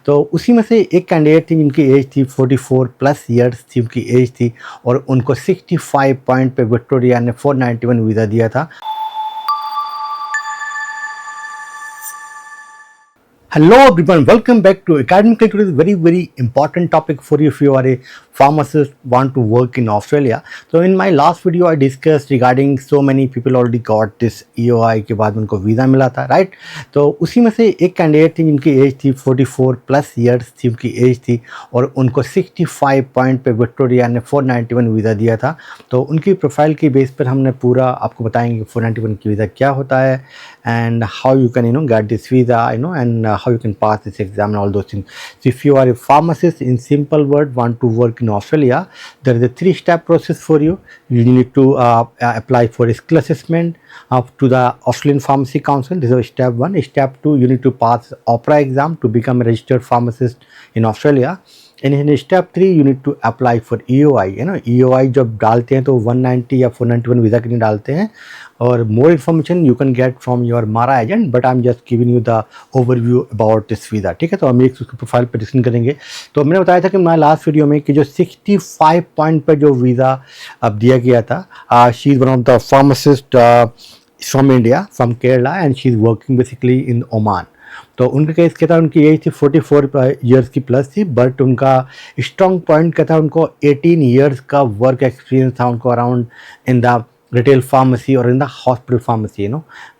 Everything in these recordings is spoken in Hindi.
तो उसी में से एक कैंडिडेट थी जिनकी एज थी 44 प्लस ईयर्स थी उनकी एज थी, और उनको 65 पॉइंट पे विक्टोरिया ने 491 वीज़ा दिया था। Hello everyone, welcome back to Academic Click. Today is very important topic for you if you are a pharmacist want to work in Australia. So in my last video I discussed regarding so many people already got this EOI के बाद उनको वीज़ा मिला था, राइट। तो उसी में से एक कैंडिडेट थी जिनकी एज थी 44 प्लस ईयर्स थी उनकी एज थी, और उनको 65 पॉइंट पे विक्टोरिया ने 491 वीज़ा दिया था। तो उनकी प्रोफाइल की बेस पर हमने पूरा आपको बताएंगे 491 की वीज़ा क्या होता है and how you can get this visa, and how you can pass this exam and all those things. So if you are a pharmacist, in simple word, want to work in Australia, there is a 3-step process for you. You need to apply for a skill assessment to the Australian Pharmacy Council. This is step 1. Step 2, you need to pass OPRA exam to become a registered pharmacist in Australia. And in step 3 you need to apply for EOI. EOI जब डालते हैं तो 190 या 491 वीज़ा के लिए डालते हैं, और more information you can get from your MARA agent, but I am just giving you the overview about this visa, ठीक है। तो हम एक उसके प्रोफाइल पर डिस्कशन करेंगे। तो मैंने बताया था कि मैं लास्ट वीडियो में कि जो 65 पॉइंट पर जो वीज़ा अब दिया गया था, she is one of the pharmacist from India, from Kerala, and she is working basically in Oman. तो उनका केस क्या था, उनकी एज थी 44 ईयर्स की प्लस थी, बट उनका स्ट्रॉन्ग पॉइंट क्या था, उनको 18 ईयर्स का वर्क एक्सपीरियंस था उनको around in the retail pharmacy और in the hospital pharmacy,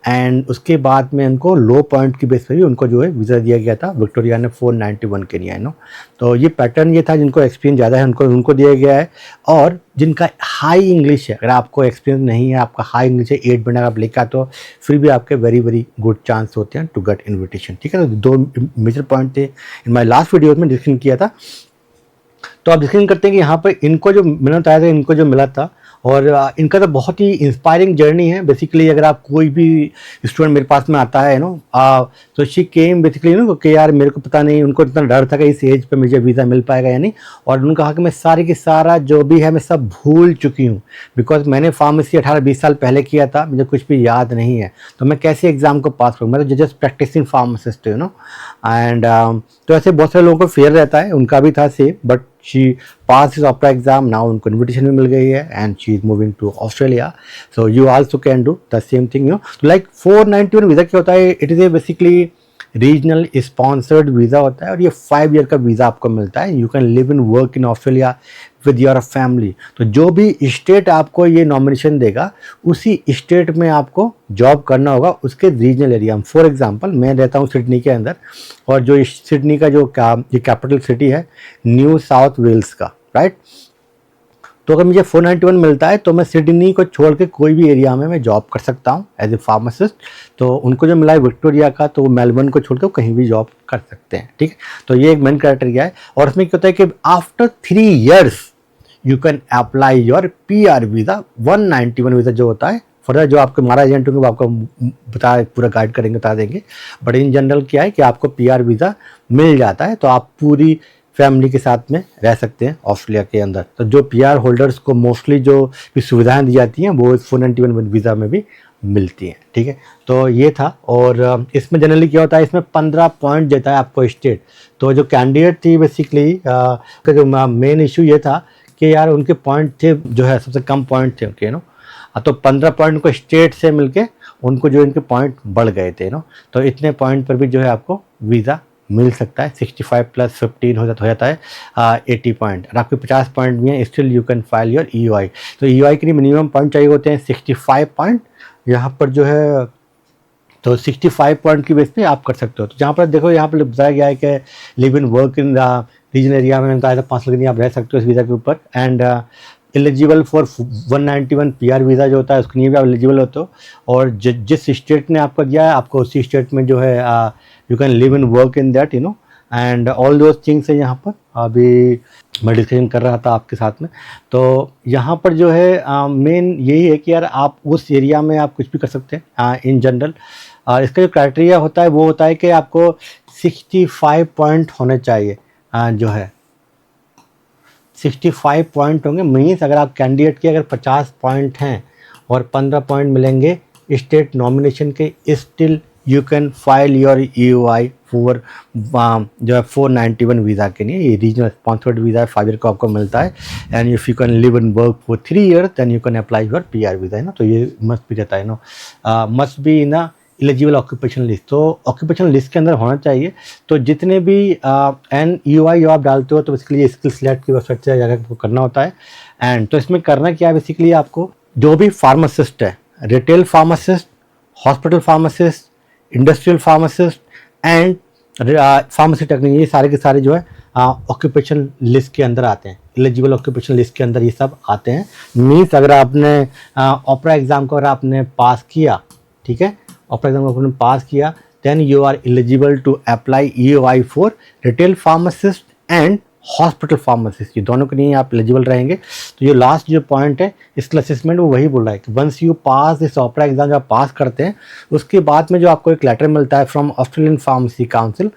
and उसके बाद में उनको लो पॉइंट की बेस पर ही उनको जो है वीज़ा दिया गया था विक्टोरिया ने 491 के लिए, तो ये पैटर्न ये था, जिनको एक्सपीरियंस ज़्यादा है उनको दिया गया है, और जिनका हाई इंग्लिश है, अगर आपको एक्सपीरियंस नहीं है, आपका हाई इंग्लिश है 8 बना आप लेकर, तो फिर भी आपके वेरी गुड चांस होते हैं टू गेट इन्विटेशन, ठीक है। तो 2 मेजर पॉइंट थे इन माई लास्ट वीडियो में डिस्कशन किया था। तो आप डिस्कशन करते हैं कि यहाँ पर इनको जो मैंने बताया था, इनको जो मिला था, और इनका तो बहुत ही इंस्पायरिंग जर्नी है। बेसिकली अगर आप कोई भी स्टूडेंट मेरे पास में आता है तो शी केम बेसिकली कि यार मेरे को पता नहीं, उनको इतना डर था कि इस एज पे मुझे वीज़ा मिल पाएगा या नहीं, और उन्होंने कहा कि मैं सारी की सारा जो भी है मैं सब भूल चुकी हूँ, बिकॉज मैंने फार्मेसी 18-20 साल पहले किया था, मुझे कुछ भी याद नहीं है, तो मैं कैसे एग्ज़ाम को पास करूँ, मैं तो जस्ट प्रैक्टिसिंग फार्मासिस्ट एंड तो ऐसे बहुत सारे लोगों को फेयर रहता है, उनका भी था same, but she passed his OPRA exam, now उनको invitation भी मिल गई है, and she is moving to Australia, so you also can do the same thing, like 491 visa क्या होता है, it is a basically regional sponsored visa होता है, और ये 5 ईयर का वीज़ा आपको मिलता है। You can live in work in Australia with your family. तो जो भी स्टेट आपको ये नॉमिनेशन देगा, उसी स्टेट में आपको जॉब करना होगा, उसके रीजनल एरिया में। फॉर एग्जांपल मैं रहता हूँ सिडनी के अंदर, और जो सिडनी का जो ये कैपिटल सिटी है न्यू साउथ वेल्स का, राइट। तो अगर मुझे 491 मिलता है तो मैं सिडनी को छोड़ के कोई भी एरिया में मैं जॉब कर सकता हूँ एज ए फार्मासिस्ट। तो उनको जो मिला है विक्टोरिया का, तो मेलबर्न को छोड़ के कहीं भी जॉब कर सकते हैं, ठीक है। तो ये एक मेन क्राइटेरिया है, और इसमें क्या होता है कि after 3 years you can apply your PR visa, 191 visa जो होता है। फर्दर जो आपके हमारा एजेंट होंगे वो आपको पूरा गाइड करेंगे, बता देंगे, बट इन जनरल क्या है कि आपको PR वीज़ा मिल जाता है, तो आप पूरी फैमिली के साथ में रह सकते हैं ऑस्ट्रेलिया के अंदर। तो जो PR होल्डर्स को मोस्टली जो भी सुविधाएं दी जाती हैं वो 491 वीज़ा में भी मिलती हैं, ठीक है। तो ये था, और इसमें जनरली क्या होता है, इसमें 15 पॉइंट देता है आपको स्टेट। तो जो कैंडिडेट थी बेसिकली का जो मेन इशू ये था कि यार उनके पॉइंट थे जो है सबसे कम पॉइंट थे उनके, तो 15 पॉइंट को स्टेट से मिलके उनको जो इनके पॉइंट बढ़ गए थे, तो इतने पॉइंट पर भी जो है आपको वीज़ा मिल सकता है। 65 प्लस 15 हो जाता है 80 पॉइंट। और आपके 50 पॉइंट भी हैं, still you can file your EOI। तो EOI के लिए मिनिमम पॉइंट चाहिए होते हैं 65 पॉइंट। यहाँ पर जो है तो 65 पॉइंट की बेस पे आप कर सकते हो। तो जहाँ पर देखो, यहाँ पर बताया गया है कि live in work in the region area में बताया था 5 साल के लिए आप रह सकते हो इस वीज़ा के ऊपर, and eligible for 191 PR visa जो होता है उसके लिए भी आप एलिजिबल होते हो, और जिस स्टेट ने आपका दिया है आपको उसी स्टेट में जो है you can live in work in that, and all those things है। यहाँ पर अभी मैं डिस्कशन कर रहा था आपके साथ में, तो यहाँ पर जो है मेन यही है कि यार आप उस एरिया में आप कुछ भी कर सकते हैं इन जनरल। इसका जो क्राइटेरिया होता है वो होता है कि आपको 65 पॉइंट होने चाहिए, जो है 65 पॉइंट होंगे। मीन्स अगर आप कैंडिडेट के अगर 50 पॉइंट हैं और 15 पॉइंट मिलेंगे स्टेट नॉमिनेशन के, still you can file your EOI for जो है 491 वीज़ा के लिए। ये रीजनल स्पॉन्सर्ड वीज़ा है, 5 ईयर को आपको मिलता है। And if you can live and work for 3 year then you can apply your PR visa, है ना। तो ये मस्ट भी रहता है नो, मस्ट बी ना एलिजिबल ऑक्यूपेशन लिस्ट। तो ऑक्यूपेशन लिस्ट के अंदर होना चाहिए। तो जितने भी एंड EOI जो आप डालते हो तो बेसिकली स्किल सेलेक्ट की वेबसाइट से जाकर आपको करना होता है। एंड तो इसमें करना क्या है, बेसिकली आपको जो भी फार्मासिस्ट है, retail pharmacist, hospital pharmacist, industrial pharmacist and pharmacy technician, ये सारे के सारे जो है ऑक्यूपेशन लिस्ट के अंदर आते हैं, एलिजिबल ऑक्यूपेशन लिस्ट के अंदर ये सब आते हैं। मीन्स अगर आपने ओपरा एग्ज़ाम को अगर आपने पास किया, ठीक है, ओपरा एग्ज़ाम को आपने पास किया, then you are eligible to apply EOI for retail pharmacist and hospital pharmacist, ये दोनों के लिए आप एलिजिबल रहेंगे। तो ये लास्ट जो पॉइंट है इसका असेसमेंट वो वही बोल रहा है कि once you pass this OPRA exam, जब आप पास करते हैं उसके बाद में जो आपको एक लेटर मिलता है फ्रॉम ऑस्ट्रेलियन फार्मेसी काउंसिल,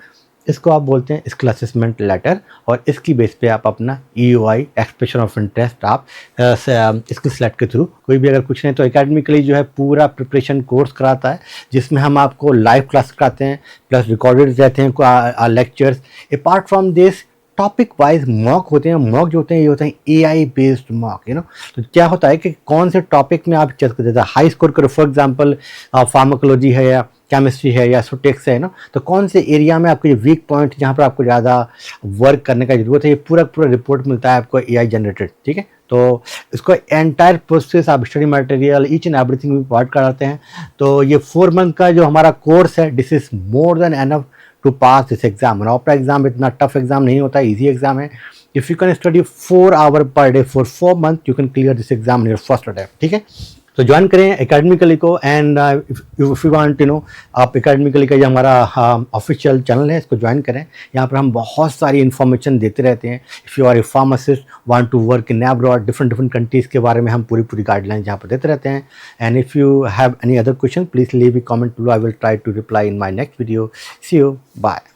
इसको आप बोलते हैं स्किल असेसमेंट लेटर। और इसकी बेस पे आप अपना EOI एक्सप्रेशन ऑफ इंटरेस्ट आप स्किल सेलेक्ट के थ्रू कोई भी अगर कुछ नहीं तो एकेडमिकली जो है पूरा प्रिपरेशन कोर्स कराता है, जिसमें हम आपको लाइव क्लास कराते हैं प्लस रिकॉर्डेड रहते हैं lectures. Apart from this topic wise mock होते हैं। मॉक जो होते हैं ये होते हैं AI based mock, you know. तो क्या होता है कि कौन से टॉपिक में आप चेक कर देते हैं, हाई स्कोर करो, फॉर एग्जांपल फार्माकोलॉजी है या केमिस्ट्री है या सोटेक्स है ना, तो कौन से एरिया में आपको ये वीक पॉइंट जहाँ पर आपको ज़्यादा वर्क करने का जरूरत है, ये पूरा रिपोर्ट मिलता है आपको AI जनरेटेड, ठीक है। तो इसको एंटायर प्रोसेस आप study material each and everything भी प्रोवाइड कराते हैं। तो ये 4 मंथ का जो हमारा कोर्स है, this is more than enough to pass this exam. OPRA exam इतना टफ एग्जाम नहीं होता है, ईजी एग्जाम है। If you can study 4 hour per day for 4 month you can clear this exam in your first attempt, ठीक है। तो ज्वाइन करें एकेडमिकली को। And if you want to know, आप एकेडमिकली का जो हमारा ऑफिशियल चैनल है इसको ज्वाइन करें। यहाँ पर हम बहुत सारी इन्फॉर्मेशन देते रहते हैं। If you are a pharmacist want to work in abroad, different countries के बारे में हम पूरी गाइडलाइंस यहाँ पर देते रहते हैं। And if you have any other question please leave a comment below, I will try to reply in my next video. See you, bye.